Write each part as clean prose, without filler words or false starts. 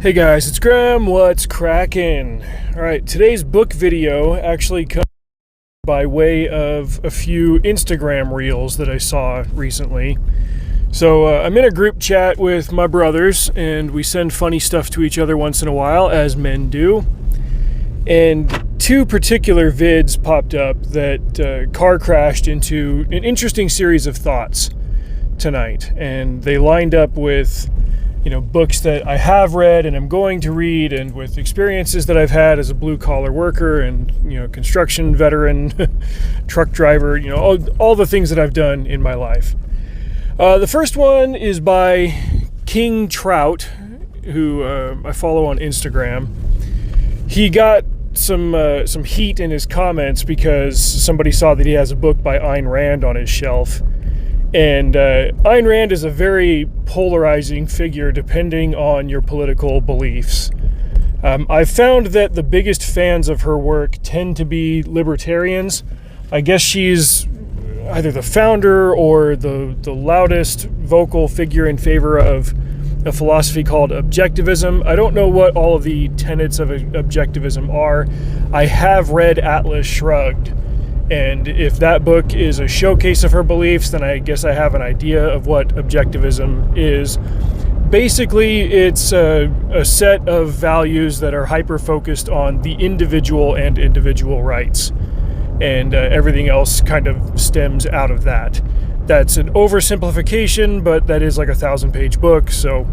Hey guys, it's Graham. What's crackin'? Alright, today's book video actually comes by way of a few Instagram reels that I saw recently. So I'm in a group chat with my brothers, and we send funny stuff to each other once in a while, as men do. And two particular vids popped up that car crashed into an interesting series of thoughts tonight. And they lined up with books that I have read and am going to read, and with experiences that I've had as a blue-collar worker and, construction veteran, truck driver, all the things that I've done in my life. The first one is by King Trout, who I follow on Instagram. He got some heat in his comments because somebody saw that he has a book by Ayn Rand on his shelf. And Ayn Rand is a very polarizing figure depending on your political beliefs. I've found that the biggest fans of her work tend to be libertarians. I guess she's either the founder or the loudest vocal figure in favor of a philosophy called objectivism. I don't know what all of the tenets of objectivism are. I have read Atlas Shrugged. And if that book is a showcase of her beliefs, then I guess I have an idea of what objectivism is. Basically, it's a set of values that are hyper-focused on the individual and individual rights. And everything else kind of stems out of that. That's an oversimplification, but that is like a 1,000-page book, so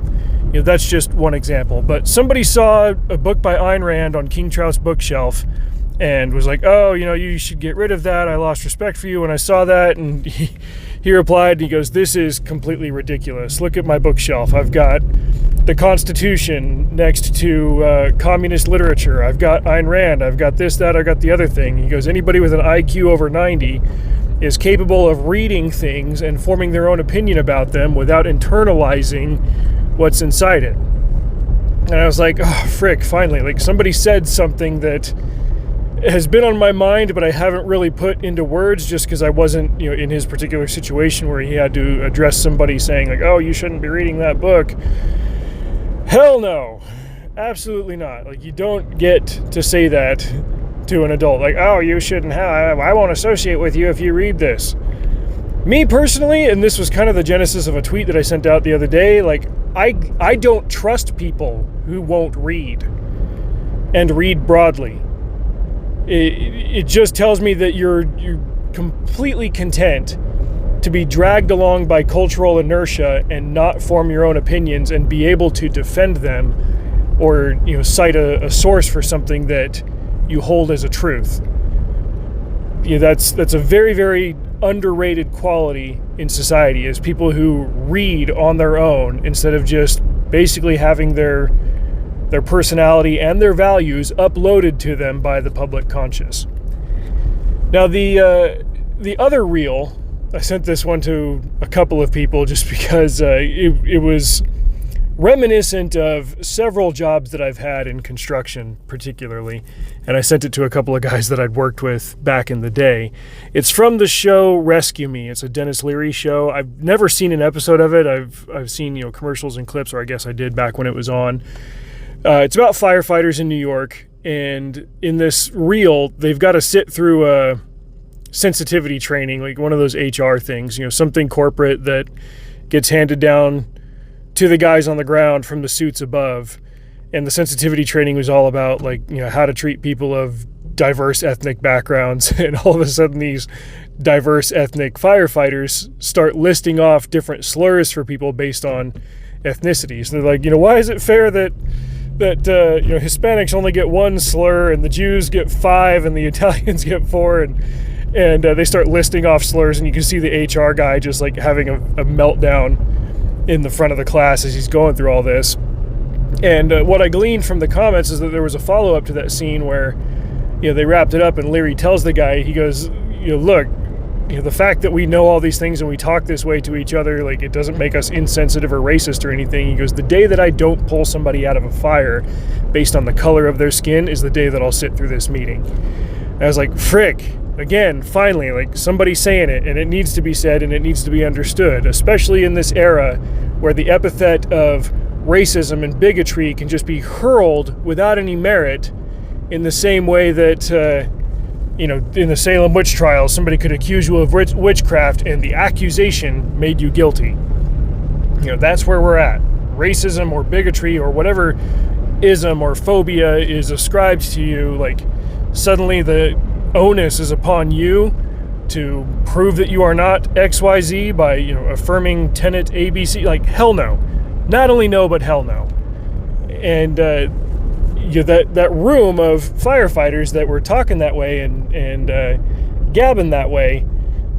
that's just one example. But somebody saw a book by Ayn Rand on King Trout's bookshelf and was like, oh, you should get rid of that. I lost respect for you when I saw that. And he replied, and he goes, this is completely ridiculous. Look at my bookshelf. I've got the Constitution next to communist literature. I've got Ayn Rand. I've got this, that, I've got the other thing. He goes, anybody with an IQ over 90 is capable of reading things and forming their own opinion about them without internalizing what's inside it. And I was like, oh, frick, finally. Like, somebody said something that has been on my mind, but I haven't really put into words just because I wasn't, in his particular situation where he had to address somebody saying like, oh, you shouldn't be reading that book. Hell no. Absolutely not. Like, you don't get to say that to an adult. Like, oh, you shouldn't have, I won't associate with you if you read this. Me personally, and this was kind of the genesis of a tweet that I sent out the other day, like, I don't trust people who won't read and read broadly. It just tells me that you're completely content to be dragged along by cultural inertia and not form your own opinions and be able to defend them or cite a source for something that you hold as a truth. That's a very, very underrated quality in society, is people who read on their own instead of just basically having their personality and their values uploaded to them by the public conscious. Now, the other reel, I sent this one to a couple of people just because it was reminiscent of several jobs that I've had in construction particularly, and I sent it to a couple of guys that I'd worked with back in the day. It's from the show Rescue Me. It's a Dennis Leary show. I've never seen an episode of it. I've seen commercials and clips, or I guess I did back when it was on. It's about firefighters in New York, and in this reel, they've got to sit through a sensitivity training, like one of those HR things, something corporate that gets handed down to the guys on the ground from the suits above. And the sensitivity training was all about, how to treat people of diverse ethnic backgrounds. And all of a sudden, these diverse ethnic firefighters start listing off different slurs for people based on ethnicities. And they're like, why is it fair that Hispanics only get one slur and the Jews get 5 and the Italians get 4, and they start listing off slurs, and you can see the HR guy just like having a meltdown in the front of the class as he's going through all this. And what I gleaned from the comments is that there was a follow-up to that scene where they wrapped it up, and Leary tells the guy, he goes, look, the fact that we know all these things and we talk this way to each other, like, it doesn't make us insensitive or racist or anything. He goes, the day that I don't pull somebody out of a fire based on the color of their skin is the day that I'll sit through this meeting. And I was like, frick, again, finally, like, somebody saying it, and it needs to be said and it needs to be understood, especially in this era where the epithet of racism and bigotry can just be hurled without any merit, in the same way that, in the Salem witch trials, somebody could accuse you of witchcraft and the accusation made you guilty. That's where we're at. Racism or bigotry or whatever ism or phobia is ascribed to you, like suddenly the onus is upon you to prove that you are not XYZ by, affirming tenet ABC. Like, hell no. Not only no, but hell no. And that room of firefighters that were talking that way and gabbing that way,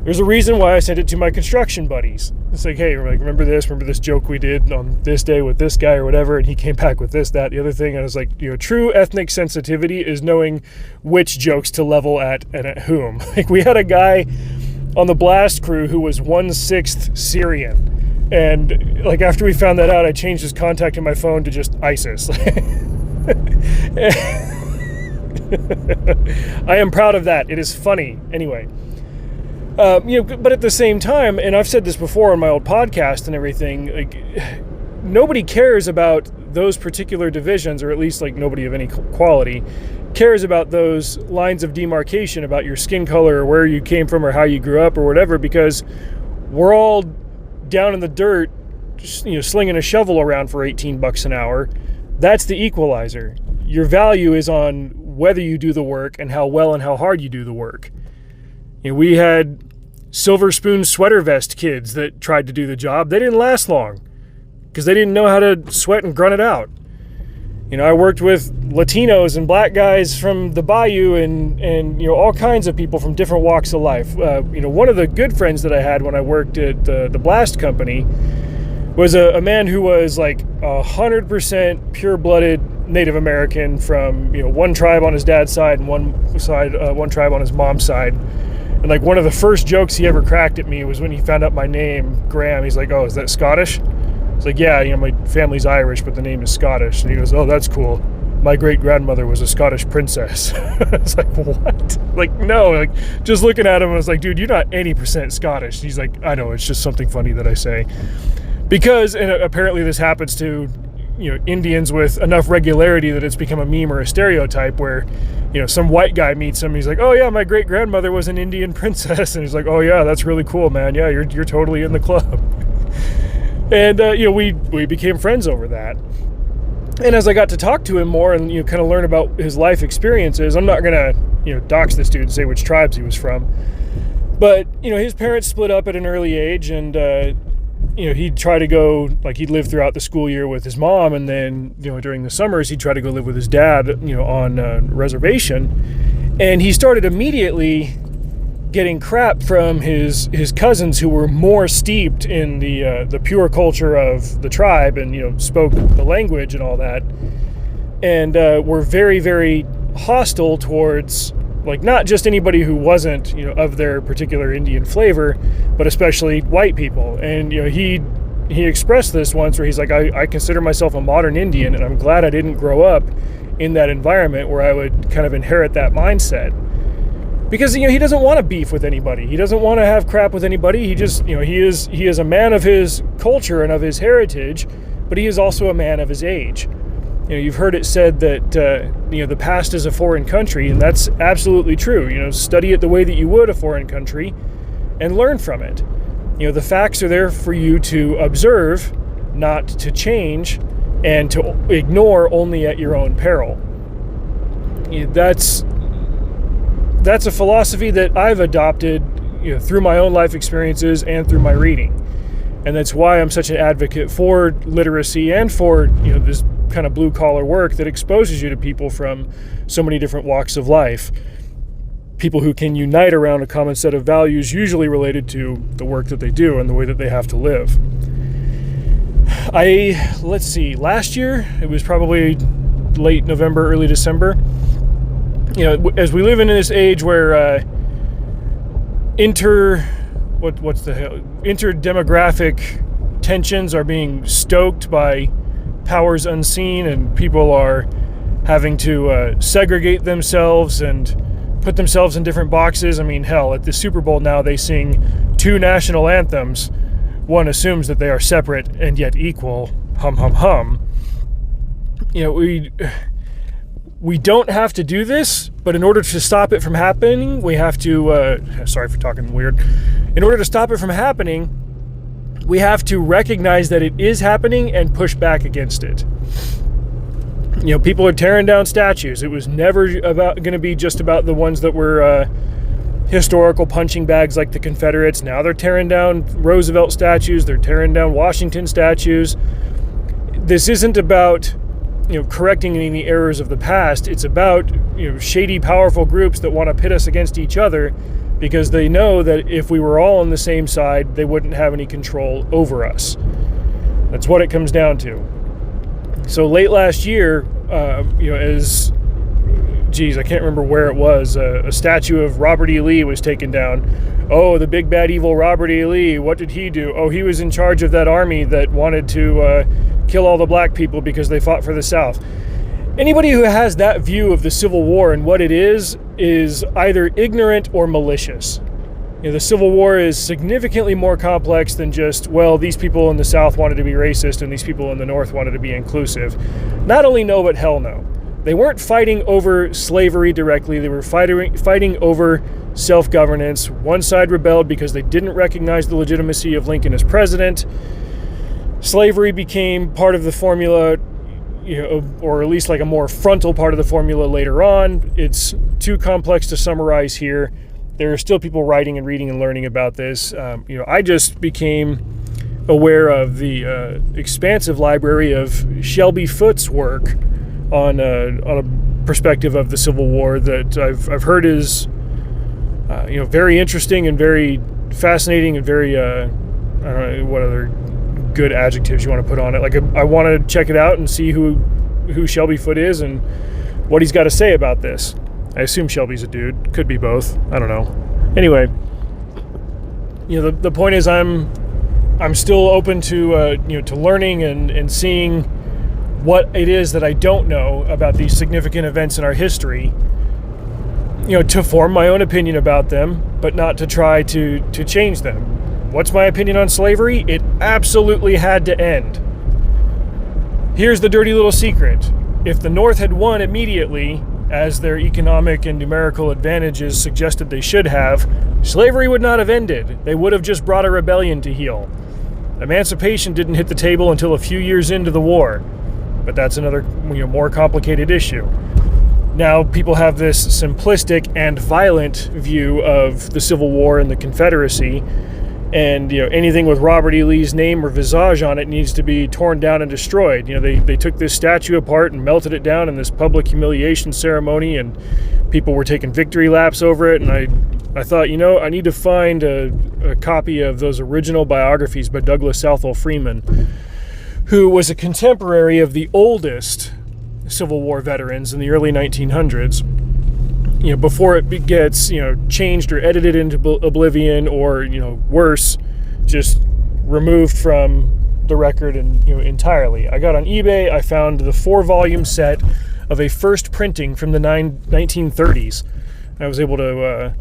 there's a reason why I sent it to my construction buddies. It's like, hey, remember this joke we did on this day with this guy or whatever, and he came back with this, that, the other thing. And I was like, true ethnic sensitivity is knowing which jokes to level at and at whom. Like, we had a guy on the blast crew who was 1/6 Syrian. And like, after we found that out, I changed his contact in my phone to just ISIS. I am proud of that. It is funny. Anyway. But at the same time, and I've said this before on my old podcast and everything, like, nobody cares about those particular divisions, or at least like nobody of any quality cares about those lines of demarcation about your skin color or where you came from or how you grew up or whatever, because we're all down in the dirt, just, slinging a shovel around for $18 an hour. That's the equalizer. Your value is on whether you do the work and how well and how hard you do the work. We had silver spoon sweater vest kids that tried to do the job. They didn't last long because they didn't know how to sweat and grunt it out. I worked with Latinos and black guys from the bayou and all kinds of people from different walks of life. One of the good friends that I had when I worked at the blast company was a man who was like 100% pure-blooded Native American from one tribe on his dad's side and one tribe on his mom's side. And like, one of the first jokes he ever cracked at me was when he found out my name, Graham. He's like, "Oh, is that Scottish?" I was like, "Yeah, my family's Irish, but the name is Scottish." And he goes, "Oh, that's cool. My great-grandmother was a Scottish princess." I was like, "What?" Like, no, like, just looking at him, I was like, "Dude, you're not any percent Scottish." He's like, "I know, it's just something funny that I say." Because, and apparently this happens to, Indians with enough regularity that it's become a meme or a stereotype where, some white guy meets him. He's like, "Oh yeah, my great grandmother was an Indian princess." And he's like, "Oh yeah, that's really cool, man. Yeah, you're totally in the club." And, we became friends over that. And as I got to talk to him more and, kind of learn about his life experiences, I'm not going to, dox this dude and say which tribes he was from. But, his parents split up at an early age, and, he'd try to go, like, he'd live throughout the school year with his mom, and then, during the summers, he'd try to go live with his dad, on a reservation. And he started immediately getting crap from his cousins who were more steeped in the pure culture of the tribe and, spoke the language and all that. And were very, very hostile towards, like, not just anybody who wasn't, of their particular Indian flavor, but especially white people. And, he expressed this once where he's like, I consider myself a modern Indian, and I'm glad I didn't grow up in that environment where I would kind of inherit that mindset. Because, he doesn't want to beef with anybody. He doesn't want to have crap with anybody. He just, he is a man of his culture and of his heritage, but he is also a man of his age. You've heard it said that, the past is a foreign country, and that's absolutely true. Study it the way that you would a foreign country and learn from it. The facts are there for you to observe, not to change, and to ignore only at your own peril. That's a philosophy that I've adopted, through my own life experiences and through my reading. And that's why I'm such an advocate for literacy and for, this kind of blue-collar work that exposes you to people from so many different walks of life. People who can unite around a common set of values, usually related to the work that they do and the way that they have to live. Let's see, last year, it was probably late November, early December. As we live in this age where interdemographic tensions are being stoked by powers unseen, and people are having to segregate themselves and put themselves in different boxes. I mean, hell, at the Super Bowl now they sing two national anthems. One assumes that they are separate and yet equal, hum hum hum. We don't have to do this, but in order to stop it from happening, we have to, sorry for talking weird. In order to stop it from happening, we have to recognize that it is happening and push back against it. People are tearing down statues. It was never going to be just about the ones that were historical punching bags like the Confederates. Now they're tearing down Roosevelt statues. They're tearing down Washington statues. This isn't about correcting any errors of the past. It's about shady, powerful groups that want to pit us against each other because they know that if we were all on the same side, they wouldn't have any control over us. That's what it comes down to. So late last year, I can't remember where it was, a statue of Robert E. Lee was taken down. Oh, the big bad evil Robert E. Lee, what did he do? Oh, he was in charge of that army that wanted to kill all the black people because they fought for the South. Anybody who has that view of the Civil War and what it is either ignorant or malicious. The Civil War is significantly more complex than just, well, these people in the South wanted to be racist and these people in the North wanted to be inclusive. Not only no, but hell no. They weren't fighting over slavery directly. They were fighting over self-governance. One side rebelled because they didn't recognize the legitimacy of Lincoln as president. Slavery became part of the formula, or at least like a more frontal part of the formula later on. It's too complex to summarize here. There are still people writing and reading and learning about this. I just became aware of the expansive library of Shelby Foote's work on a perspective of the Civil War that I've heard is very interesting and very fascinating and very I don't know what other good adjectives you want to put on it. Like I want to check it out and see who Shelby Foote is and what he's got to say about this. I assume Shelby's a dude. Could be both. I don't know. Anyway, the point is I'm still open to to learning and seeing what it is that I don't know about these significant events in our history. To form my own opinion about them, but not to try to change them. What's my opinion on slavery? It absolutely had to end. Here's the dirty little secret. If the North had won immediately, as their economic and numerical advantages suggested they should have, slavery would not have ended. They would have just brought a rebellion to heel. Emancipation didn't hit the table until a few years into the war, but that's another more complicated issue. Now people have this simplistic and violent view of the Civil War and the Confederacy, and anything with Robert E. Lee's name or visage on it needs to be torn down and destroyed. They took this statue apart and melted it down in this public humiliation ceremony, and people were taking victory laps over it. And I thought, I need to find a copy of those original biographies by Douglas Southall Freeman, who was a contemporary of the oldest Civil War veterans in the early 1900s. Before it gets, changed or edited into oblivion, or, worse, just removed from the record and, entirely. I got on eBay, I found the 4-volume set of a first printing from the 1930s. I was able to,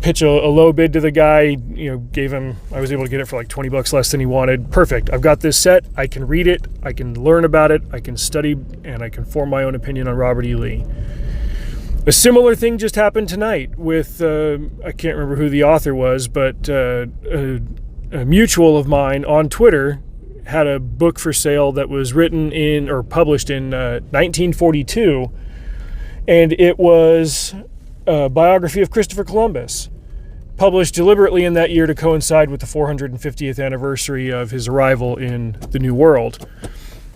pitch a low bid to the guy, I was able to get it for like $20 less than he wanted. Perfect. I've got this set. I can read it. I can learn about it. I can study, and I can form my own opinion on Robert E. Lee. A similar thing just happened tonight with, I can't remember who the author was, but a mutual of mine on Twitter had a book for sale that was written in or published in 1942, and it was a biography of Christopher Columbus, published deliberately in that year to coincide with the 450th anniversary of his arrival in the New World.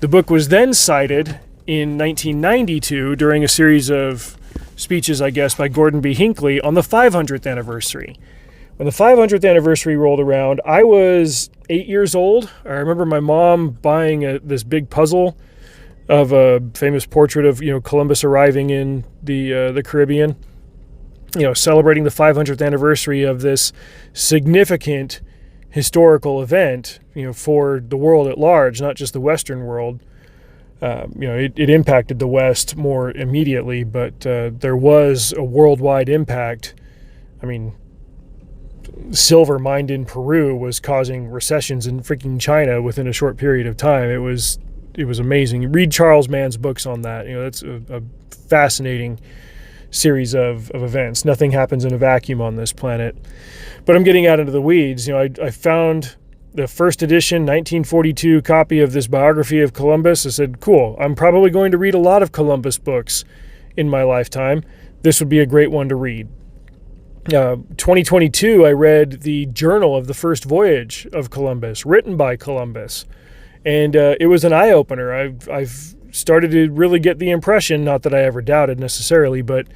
The book was then cited in 1992 during a series of speeches, I guess, by Gordon B. Hinckley on the 500th anniversary. When the 500th anniversary rolled around, I was 8 years old. I remember my mom buying this big puzzle of a famous portrait of Columbus arriving in the Caribbean, celebrating the 500th anniversary of this significant historical event, for the world at large, not just the Western world. It impacted the West more immediately, but there was a worldwide impact. I mean, silver mined in Peru was causing recessions in freaking China within a short period of time. It was amazing. Read Charles Mann's books on that. That's a fascinating series of events. Nothing happens in a vacuum on this planet. But I'm getting out into the weeds. I found the first edition 1942 copy of this biography of Columbus. I said, cool, I'm probably going to read a lot of Columbus books in my lifetime. This would be a great one to read. 2022, I read the journal of the first voyage of Columbus, written by Columbus. And it was an eye-opener. I've started to really get the impression, not that I ever doubted necessarily, but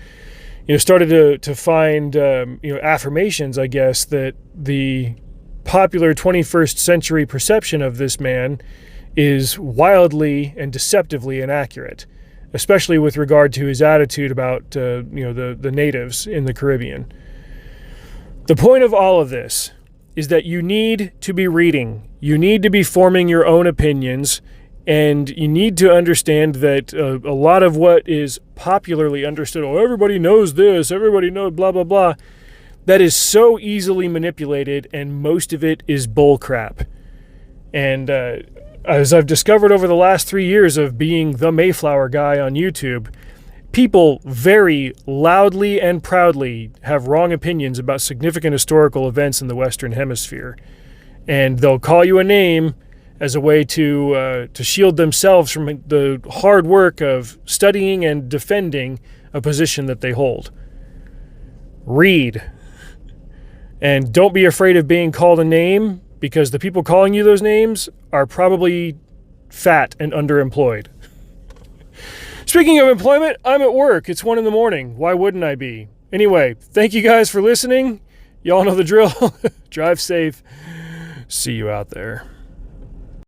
started to find affirmations, I guess, that the popular 21st century perception of this man is wildly and deceptively inaccurate, especially with regard to his attitude about the natives in the Caribbean. The point of all of this is that you need to be reading. You need to be forming your own opinions, and you need to understand that a lot of what is popularly understood, everybody knows this, everybody knows blah, blah, blah, that is so easily manipulated, and most of it is bullcrap. And as I've discovered over the last 3 years of being the Mayflower guy on YouTube, people very loudly and proudly have wrong opinions about significant historical events in the Western Hemisphere. And they'll call you a name as a way to shield themselves from the hard work of studying and defending a position that they hold. Read. And don't be afraid of being called a name, because the people calling you those names are probably fat and underemployed. Speaking of employment, I'm at work. It's 1 a.m. Why wouldn't I be? Anyway, thank you guys for listening. Y'all know the drill. Drive safe. See you out there.